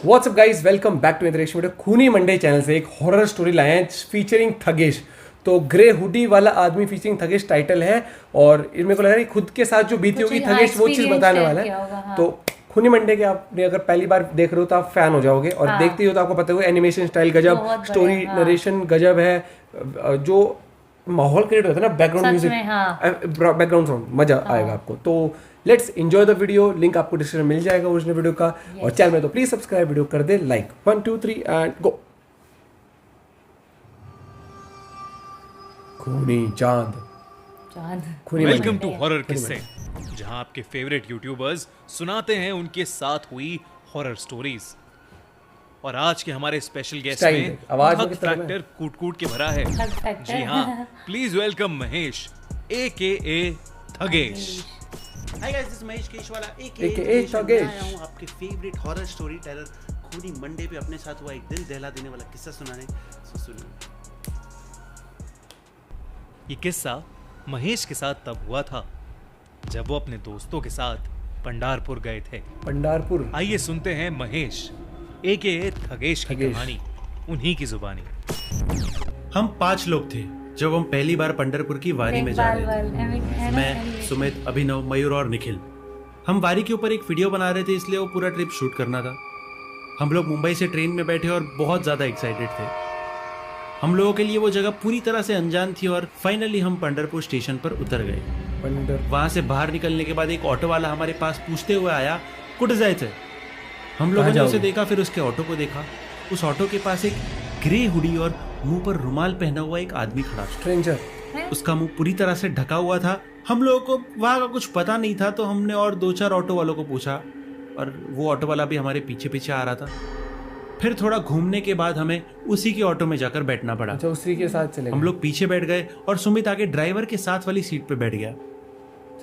WhatsApp guys, welcome back to Indresh video. Khooni Monday channel से एक horror story लाए हैं फीचरिंग थगेश। तो ग्रे हुडी वाला आदमी फीचरिंग थगेश टाइटल है और मेरे को लग रहा है खुद के साथ जो बीती होगी थगेश वो चीज़ बताने वाला है। हाँ। तो खूनी मंडे के आपने अगर पहली बार देख रहे हो तो आप फैन हो जाओगे और देखते ही हो तो आपको पता होगा एनिमेशन स्टाइल गजब, स्टोरी नरेशन गजब है, जो माहौल क्रिएट होता है ना, बैकग्राउंड म्यूजिक, बैकग्राउंड साउंड, मजा आएगा आपको। तो let's enjoy the video. Link आपको डिस्क्रिप्शन में मिल जाएगा ओरिजिनल वीडियो का। और चैनल में तो प्लीज सब्सक्राइब, वीडियो कर दे लाइक। 1 2 3 and go. खूनी चांद खूनी वेलकम टू हॉरर किस्से, जहां आपके फेवरेट यूट्यूबर्स सुनाते हैं उनके साथ हुई हॉरर स्टोरीज। और आज के हमारे स्पेशल गेस्ट में थग फैक्टर कूट कूट के भरा है। जी हाँ, please welcome Mahesh AKA Thagesh. Hi guys, this is Mahesh Keshwala AKA Thagesh. Thagesh. मैं आया हूं आपके फेवरेट हॉरर स्टोरी टेलर खूनी मंडे पे अपने साथ हुआ एक दिल दहला देने वाला किस्सा सुनाने। सुनिए। ये किस्सा महेश के साथ तब हुआ था जब वो अपने दोस्तों के साथ पंडारपुर गए थे। पंडारपुर। आइए सुनते हैं महेश AKA थगेश की कहानी उन्हीं की जुबानी। हम 5 लोग थे जब हम पहली बार पंढरपुर की वारी में जा रहे थे। मैं, सुमित, अभिनव, मयूर और निखिल। हम वारी के ऊपर एक वीडियो बना रहे थे, इसलिए वो पूरा ट्रिप शूट करना था। हम लोग मुंबई से ट्रेन में बैठे और बहुत ज़्यादा एक्साइटेड थे। हम लोगों के लिए वो जगह पूरी तरह से अनजान थी और फाइनली हम पंढरपुर स्टेशन पर उतर गए। वहाँ से बाहर निकलने के बाद एक ऑटो वाला हमारे पास पूछते हुए आया, कुठ जायचं? हम लोगों ने उसे देखा, फिर उसके ऑटो को देखा। उस ऑटो के पास एक ग्रे हुडी और मुंह पर रुमाल पहना हुआ एक आदमी खड़ा था। स्ट्रेंजर। उसका मुंह पूरी तरह से ढका हुआ था। हम लोगों को वहाँ का कुछ पता नहीं था, तो हमने और 2-4 ऑटो वालों को पूछा और वो ऑटो वाला भी हमारे पीछे पीछे आ रहा था। फिर थोड़ा घूमने के बाद हमें उसी के ऑटो में जाकर बैठना पड़ा। अच्छा, उसी के साथ चले। हम लोग पीछे बैठ गए और सुमित आगे ड्राइवर के साथ वाली सीट पे बैठ गया।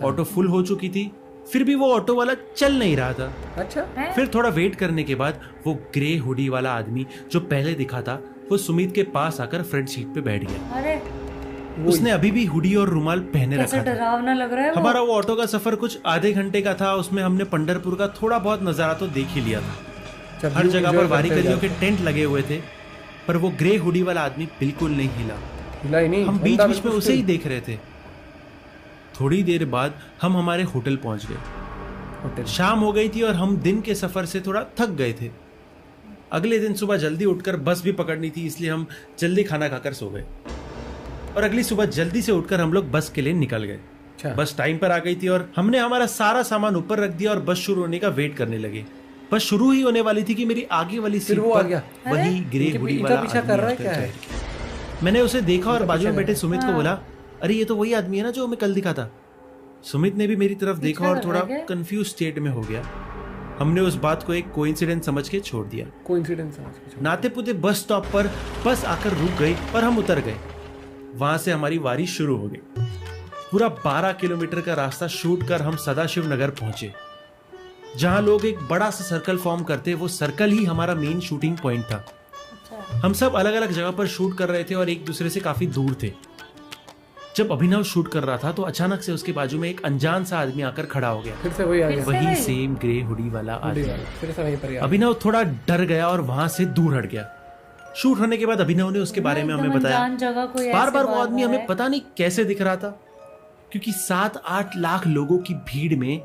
ऑटो फुल हो चुकी थी, फिर भी वो ऑटो वाला चल नहीं रहा था। अच्छा। फिर थोड़ा वेट करने के बाद वो ग्रे हुडी वाला आदमी जो पहले दिखा था, वो सुमित के पास आकर फ्रंट सीट पे बैठ गया। अरे उसने अभी भी हुडी और रुमाल पहने रखा था। डरावना लग रहा है वो। हमारा वो ऑटो का सफर कुछ आधे घंटे का था। उसमें हमने पंढरपुर का थोड़ा बहुत नजारा तो देख ही लिया था। हर जगह पर वारीकरियों के टेंट लगे हुए थे, पर वो ग्रे हुडी वाला आदमी बिल्कुल नहीं हिला ही नहीं। हम बीच बीच में उसे ही देख रहे थे। थोड़ी देर बाद हम हमारे होटल पहुंच गए। शाम हो गई थी और हम दिन के सफर से थोड़ा थक गए थे। अगले दिन सुबह जल्दी उठकर बस भी पकड़नी थी, इसलिए हम जल्दी खाना खाकर सो गए। और अगली सुबह जल्दी से उठकर हम लोग बस के लिए निकल गए। बस टाइम पर आ गई थी और हमने हमारा सारा सामान ऊपर रख दिया और बस शुरू होने का वेट करने लगे। बस शुरू ही होने वाली थी कि मेरी आगे वाली सीट पर वही ग्रे हुडी वाला पीछा कर रहा है। क्या है? मैंने उसे देखा और बाजू में बैठे सुमित को बोला, अरे ये तो वही आदमी है ना जो हमें कल दिखा था। सुमित ने भी मेरी तरफ देखा और थोड़ा कंफ्यूज स्टेट में हो गया। हमने उस बात को एक कोइंसिडेंस समझ के छोड़ दिया। नाते पुते बस स्टॉप पर बस आकर रुक गई और हम उतर गए। वहां से हमारी वारी शुरू हो गई। पूरा 12 किलोमीटर का रास्ता शूट कर हम सदाशिव नगर पहुंचे, जहां लोग एक बड़ा सा सर्कल फॉर्म करते। वो सर्कल ही हमारा मेन शूटिंग पॉइंट था। हम सब अलग अलग जगह पर शूट कर रहे थे और एक दूसरे से काफी दूर थे। जब अभिनव शूट कर रहा था तो अचानक से उसके बाजू में एक अनजान सा आदमी आकर खड़ा हो गया। फिर से वही आ गया। वही सेम ग्रे हुडी वाला आदमी। फिर से वहीं पर गया। अभिनव थोड़ा डर गया और वहां से दूर हट गया। शूट होने के बाद अभिनव ने उसके बारे में हमें बताया। बार बार वो आदमी हमें पता नहीं कैसे दिख रहा था, क्योंकि 7-8 लाख लोगों की भीड़ में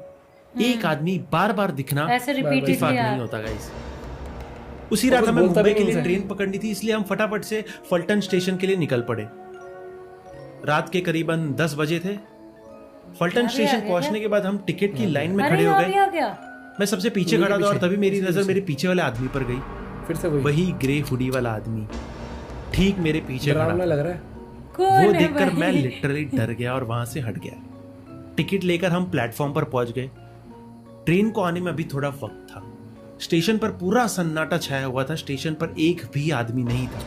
एक आदमी बार बार दिखना इत्तेफाक नहीं होता गाइस। उसी रात हमें मुंबई के लिए ट्रेन पकड़नी थी, इसलिए हम फटाफट से फलटन स्टेशन के लिए निकल पड़े। रात के करीबन 10 बजे थे। फलटन स्टेशन पहुंचने के बाद हम टिकट की लाइन में खड़े हो गए। मैं सबसे पीछे खड़ा था और तभी मेरी नजर मेरे पीछे वाले आदमी पर गई। फिर से वही ग्रे हुडी वाला आदमी ठीक मेरे पीछे खड़ा लग रहा है। वो देखकर मैं लिटरली डर गया और वहां से हट गया। टिकट लेकर हम प्लेटफॉर्म पर पहुंच गए। ट्रेन को आने में अभी थोड़ा वक्त था। स्टेशन पर पूरा सन्नाटा छाया हुआ था। स्टेशन पर एक भी आदमी नहीं था।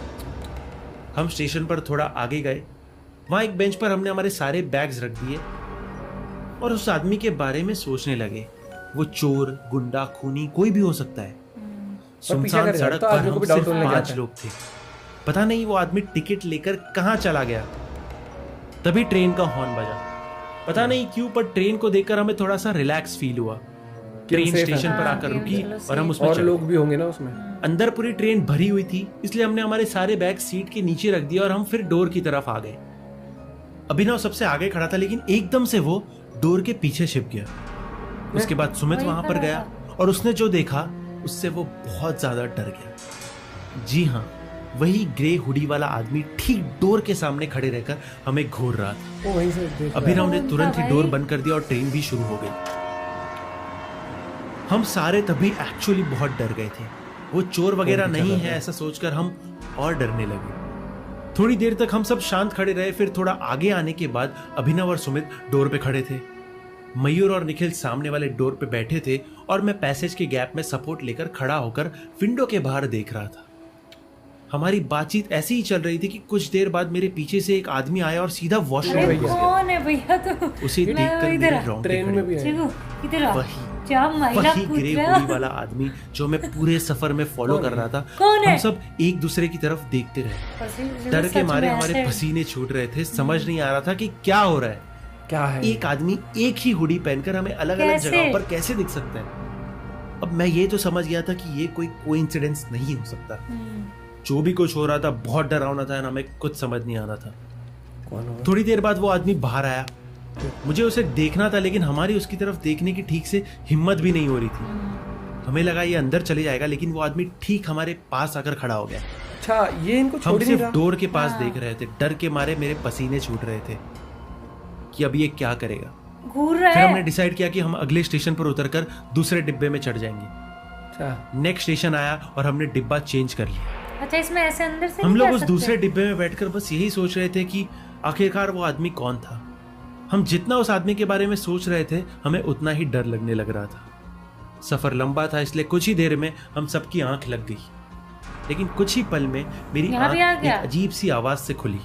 हम स्टेशन पर थोड़ा आगे गए। वहां एक बेंच पर हमने हमारे सारे बैग्स रख दिए और उस आदमी के बारे में सोचने लगे। वो चोर, गुंडा, खूनी कोई भी हो सकता है। सुनसान सड़क पर हम सिर्फ 5 लोग थे। पता नहीं वो आदमी टिकट लेकर कहां चला गया। तभी ट्रेन का हॉर्न बजा। पता नहीं क्यों, पर ट्रेन को देखकर हमें थोड़ा सा रिलैक्स फील हुआ। ट्रेन स्टेशन पर आकर रुकी और हम उसमें और लोग भी होंगे ना उसमें। अंदर पूरी ट्रेन भरी हुई थी, इसलिए हमने हमारे सारे बैग सीट के नीचे रख दिए और हम फिर डोर की तरफ आ गए। अभिनव सबसे आगे खड़ा था, लेकिन एकदम से वो डोर के पीछे छिप गया। उसके बाद सुमित वहां पर गया और उसने जो देखा उससे वो बहुत ज्यादा डर गया। जी हाँ, वही ग्रे हुडी वाला आदमी ठीक डोर के सामने खड़े रहकर हमें घूर रहा था। वहीं से देख रहा है। अभिनव ने तुरंत ही डोर बंद कर दिया और ट्रेन भी शुरू हो गई। हम सारे तभी एक्चुअली बहुत डर गए थे। वो चोर वगैरह नहीं है ऐसा सोचकर हम और डरने लगे। थोड़ी देर तक हम सब शांत खड़े रहे, फिर थोड़ा आगे आने के बाद अभिनव और सुमित डोर पे खड़े थे। मयूर और निखिल सामने वाले डोर पे बैठे थे और मैं पैसेज के गैप में सपोर्ट लेकर खड़ा होकर विंडो के बाहर देख रहा था। हमारी बातचीत ऐसी ही चल रही थी कि कुछ देर बाद मेरे पीछे से एक आदमी आया और सीधा वॉशरूम में घुस गया। कौन है भैया तू? उसे देखकर मेरे रोंगटे ट्रेन में भी है। वही ग्रे हुडी वाला आदमी जो मैं पूरे सफर में फॉलो कर रहा था। हम सब एक दूसरे की तरफ देखते रहे। डर के मारे हमारे पसीने छूट रहे थे। समझ नहीं आ रहा था कि क्या हो रहा है। क्या है? एक आदमी एक ही हुडी पहनकर हमें अलग अलग जगहों पर कैसे दिख सकता है? अब मैं ये तो समझ गया था कि ये कोई कोइंसिडेंस नहीं हो सकता। जो भी कुछ हो रहा था बहुत डरावना था, हमें कुछ समझ नहीं आ रहा था। थोड़ी देर बाद वो आदमी बाहर आया। मुझे उसे देखना था, लेकिन हमारी उसकी तरफ देखने की ठीक से हिम्मत भी नहीं हो रही थी। हमें लगा ये अंदर चले जाएगा, लेकिन वो आदमी ठीक हमारे पास आकर खड़ा हो गया। अच्छा, ये इनको छोड़ हम नहीं सिर्फ रहा। डोर के पास देख रहे थे। डर के मारे मेरे पसीने छूट रहे थे कि अब ये क्या करेगा। घूर रहा फिर है। हमने डिसाइड किया कि हम अगले स्टेशन पर उतरकर दूसरे डिब्बे में चढ़ जाएंगे। अच्छा, नेक्स्ट स्टेशन आया और हमने डिब्बा चेंज कर लिया। अच्छा, इसमें ऐसे अंदर से हम नहीं लोग जा उस सकते? दूसरे डिब्बे में बैठकर बस यही सोच रहे थे कि आखिरकार वो आदमी कौन था। हम जितना उस आदमी के बारे में सोच रहे थे, हमें उतना ही डर लगने लग रहा था। सफर लंबा था, इसलिए कुछ ही देर में हम सबकी आंख लग गई, लेकिन कुछ ही पल में मेरी आंख एक अजीब सी आवाज से खुली।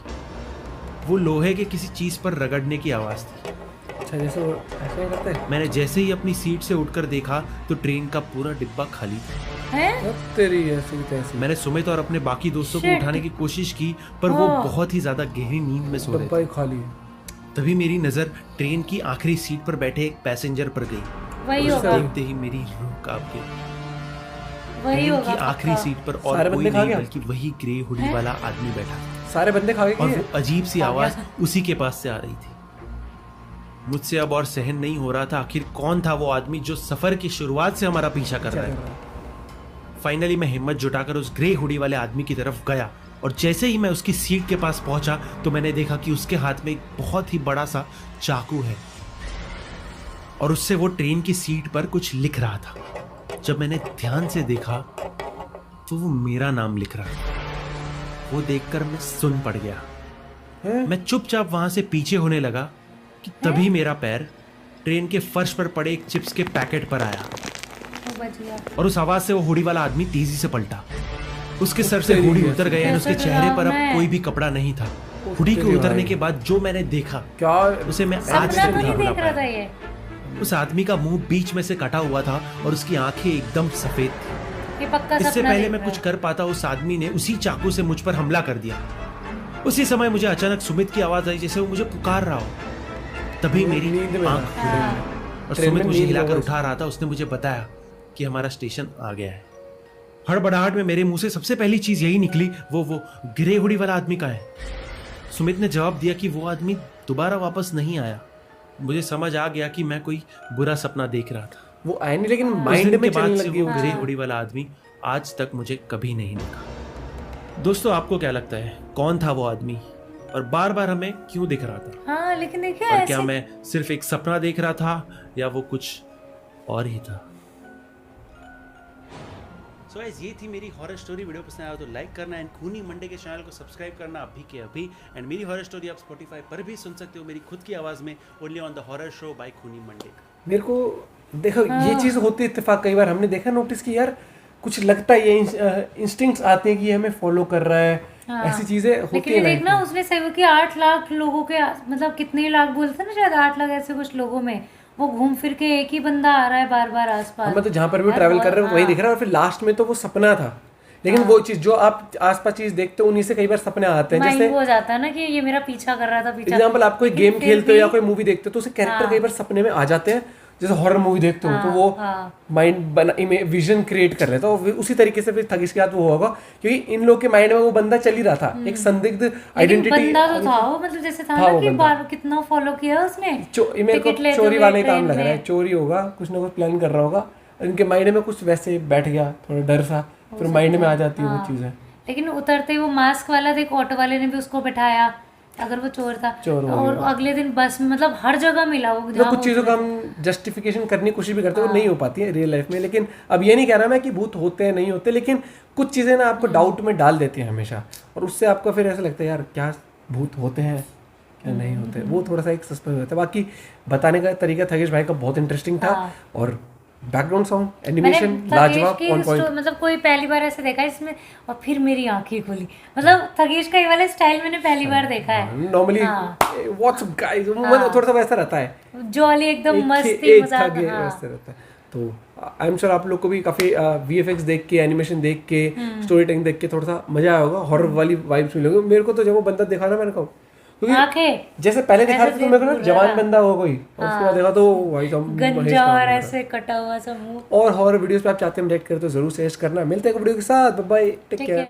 वो लोहे के किसी चीज पर रगड़ने की आवाज थी। अच्छा, जैसे वो ऐसे ही करते हैं। मैंने जैसे ही अपनी सीट से उठकर देखा तो ट्रेन का पूरा डिब्बा खाली था। हैं? तेरी ऐसी तैसी। मैंने सुमित और अपने बाकी दोस्तों को उठाने की कोशिश की, पर वो बहुत ही ज्यादा गहरी नींद में सो रहे डब्बा ही खाली है। तभी मेरी नजर ट्रेन की आखिरी सीट पर बैठे एक पैसेंजर पर गई। वही और होगा। देखते ही मेरी रूह कांप गई। वही ट्रेन होगा की आखिरी पक्का। सीट पर सारे और कोई बंदे खा नहीं गया? बल्कि वही ग्रे हुडी वाला आदमी बैठा था। सारे बंदे खा गए और कि वो अजीब सी आवाज उसी के पास से आ रही थी। मुझसे अब और सहन नहीं हो रहा था। आखिर कौन था वो आदमी जो सफर की शुरुआत से हमारा पीछा कर रहा है? फाइनली मैं हिम्मत जुटाकर उस ग्रे हुडी वाले आदमी की तरफ गया, और जैसे ही मैं उसकी सीट के पास पहुंचा तो मैंने देखा कि उसके हाथ में एक बहुत ही बड़ा सा चाकू है, और उससे वो ट्रेन की सीट पर कुछ लिख रहा था। जब मैंने ध्यान से देखा तो वो मेरा नाम लिख रहा था। वो देखकर मैं सुन पड़ गया। मैं चुपचाप वहां से पीछे होने लगा कि तभी मेरा पैर ट्रेन के फर्श पर पड़े एक चिप्स के पैकेट पर आया, और उस आवाज से वो हुडी वाला आदमी तेजी से पलटा। उसके सर से हुडी उतर गए और उसके चेहरे पर अब कोई भी कपड़ा नहीं था। हुडी के उतरने के बाद जो मैंने देखा क्या उसे मैं आज तक नहीं भूला देख रहा था पाया। ये। उस आदमी का मुंह बीच में से कटा हुआ था और उसकी आंखें एकदम सफेद थी। ये पक्का इससे सपना पहले देख मैं रहा कुछ कर पाता उस आदमी ने उसी चाकू से मुझ पर हमला कर दिया। उसी समय मुझे अचानक सुमित की आवाज आई, जैसे वो मुझे पुकार रहा हो। तभी मेरी नींद में आंख था। खुली और ट्रेन सुमित में मुझे नींद हिलाकर में उठा रहा था। उसने मुझे बताया कि हमारा स्टेशन आ गया है। हड़बड़ाहट में मेरे मुंह से सबसे पहली चीज यही निकली, वो ग्रे हुडी वाला आदमी का है। सुमित ने जवाब दिया कि वो आदमी दोबारा वापस नहीं आया। मुझे समझ आ गया कि मैं कोई बुरा सपना देख रहा था। वो आए नहीं, लेकिन उस माइंड दिन में के बाद चलने से लगी वो वो ग्रे हुडी वाला आदमी आज तक मुझे कभी नहीं दिखा। दोस्तों, आपको क्या लगता है कौन था वो आदमी और बार बार हमें क्यों दिख रहा था? हाँ, लेकिन देखिए और ऐसे क्या मैं सिर्फ एक सपना देख रहा था या वो कुछ और ही था? सो गाइस, ये थी मेरी हॉरर स्टोरी। वीडियो पसंद आया तो लाइक करना एंड खूनी मंडे के चैनल को सब्सक्राइब करना अभी के अभी। एंड मेरी हॉरर स्टोरी आप स्पॉटिफाई पर भी सुन सकते हो मेरी खुद की आवाज में, only on the horror show by Khooni Monday. मेरे को देखो ये चीज होती है इत्तेफाक। कई बार हमने देखा नोटिस की यार कुछ लगता है, ये इंस्टिंक्ट्स आते हैं कि ये हमें फॉलो कर रहा है। ऐसी चीजें होती लेकिन है। ये देखना उसमें से कि 8 लाख लोगों के मतलब कितने लाख बोलते ना, शायद 8 लाख ऐसे कुछ लोगों में वो घूम फिर के एक ही बंदा आ रहा है बार बार आसपास। हमें तो जहाँ पर भी ट्रैवल कर रहे हो वही दिख रहा है, और फिर लास्ट में तो वो सपना था। लेकिन वो चीज जो आप आसपास चीज देखते हो उन्हीं से कई बार सपने आते हैं। जैसे हो जाता है ना कि ये मेरा पीछा कर रहा था। एग्जाम्पल, आप कोई गेम खेलते हो या कोई मूवी देखते हो तो उसे कैरेक्टर कई बार सपने में आ जाते हैं, जैसे हॉरर मूवी देखते हो तो वो माइंड बना विजन क्रिएट कर लेता है, और उसी तरीके से फिर थगीश के साथ वो होगा, क्योंकि इन लोग के माइंड में वो बंदा चल ही रहा था, एक संदिग्ध आइडेंटिटी बंदा तो था वो, मतलब जैसे था ना कि बार कितना फॉलो किया उसने, मेरे को चोरी वाला ही काम लग रहा है, चोरी होगा, कुछ ना कुछ प्लान कर रहा होगा, इनके माइंड में कुछ वैसे बैठ गया थोड़ा डर सा, फिर माइंड में आ जाती है वो चीजें। लेकिन उतरते ही वो मास्क वाला देख, ऑटो वाले ने भी उसको बैठाया, अगर वो चोर था, और अगले दिन बस में मतलब हर जगह मिला वो। तो कुछ चीज़ों का हम जस्टिफिकेशन करने की कोशिश भी करते हैं, वो नहीं हो पाती है रियल लाइफ में। लेकिन अब ये नहीं कह रहा मैं कि भूत होते हैं नहीं होते, लेकिन कुछ चीज़ें ना आपको डाउट में डाल देती हैं हमेशा, और उससे आपको फिर ऐसा लगता है यार क्या भूत होते हैं क्या नहीं होते, वो थोड़ा सा एक सस्पेंस होता है। बाकी बताने का तरीका थगेश भाई का बहुत इंटरेस्टिंग था, और बैकग्राउंड साउंड एनिमेशन लाजवाब ऑन पॉइंट। मतलब कोई पहली बार ऐसे देखा इसमें, और फिर मेरी आंखें खुली, मतलब थगेश का ये वाला स्टाइल मैंने पहली बार देखा है। नॉर्मली व्हाट्स अप गाइस थोड़ा सा वैसा रहता है, जॉली एकदम मस्ती मजाक वैसे रहता है। तो आई एम श्योर आप लोग को भी काफी वीएफएक्स देख के, एनिमेशन देख के, स्टोरी टेलिंग देख के थोड़ा सा मजा आया होगा, हॉरर वाली वाइब्स मिलेगी। मेरे को तो जब वो बंदा दिखा ना, मैंने कहा क्योंकि जैसे पहले दिखा था तो मेरे को जवान बंदा होगा कोई, और उसके बाद देखा तो भाई गंजा और ऐसे कटा हुआ सा मुंह। और हॉरर वीडियोस पे आप चाहते हैं हम रिएक्ट करें तो जरूर सजेस्ट करना। मिलते हैं वीडियो के साथ, बाय बाय, टेक केयर।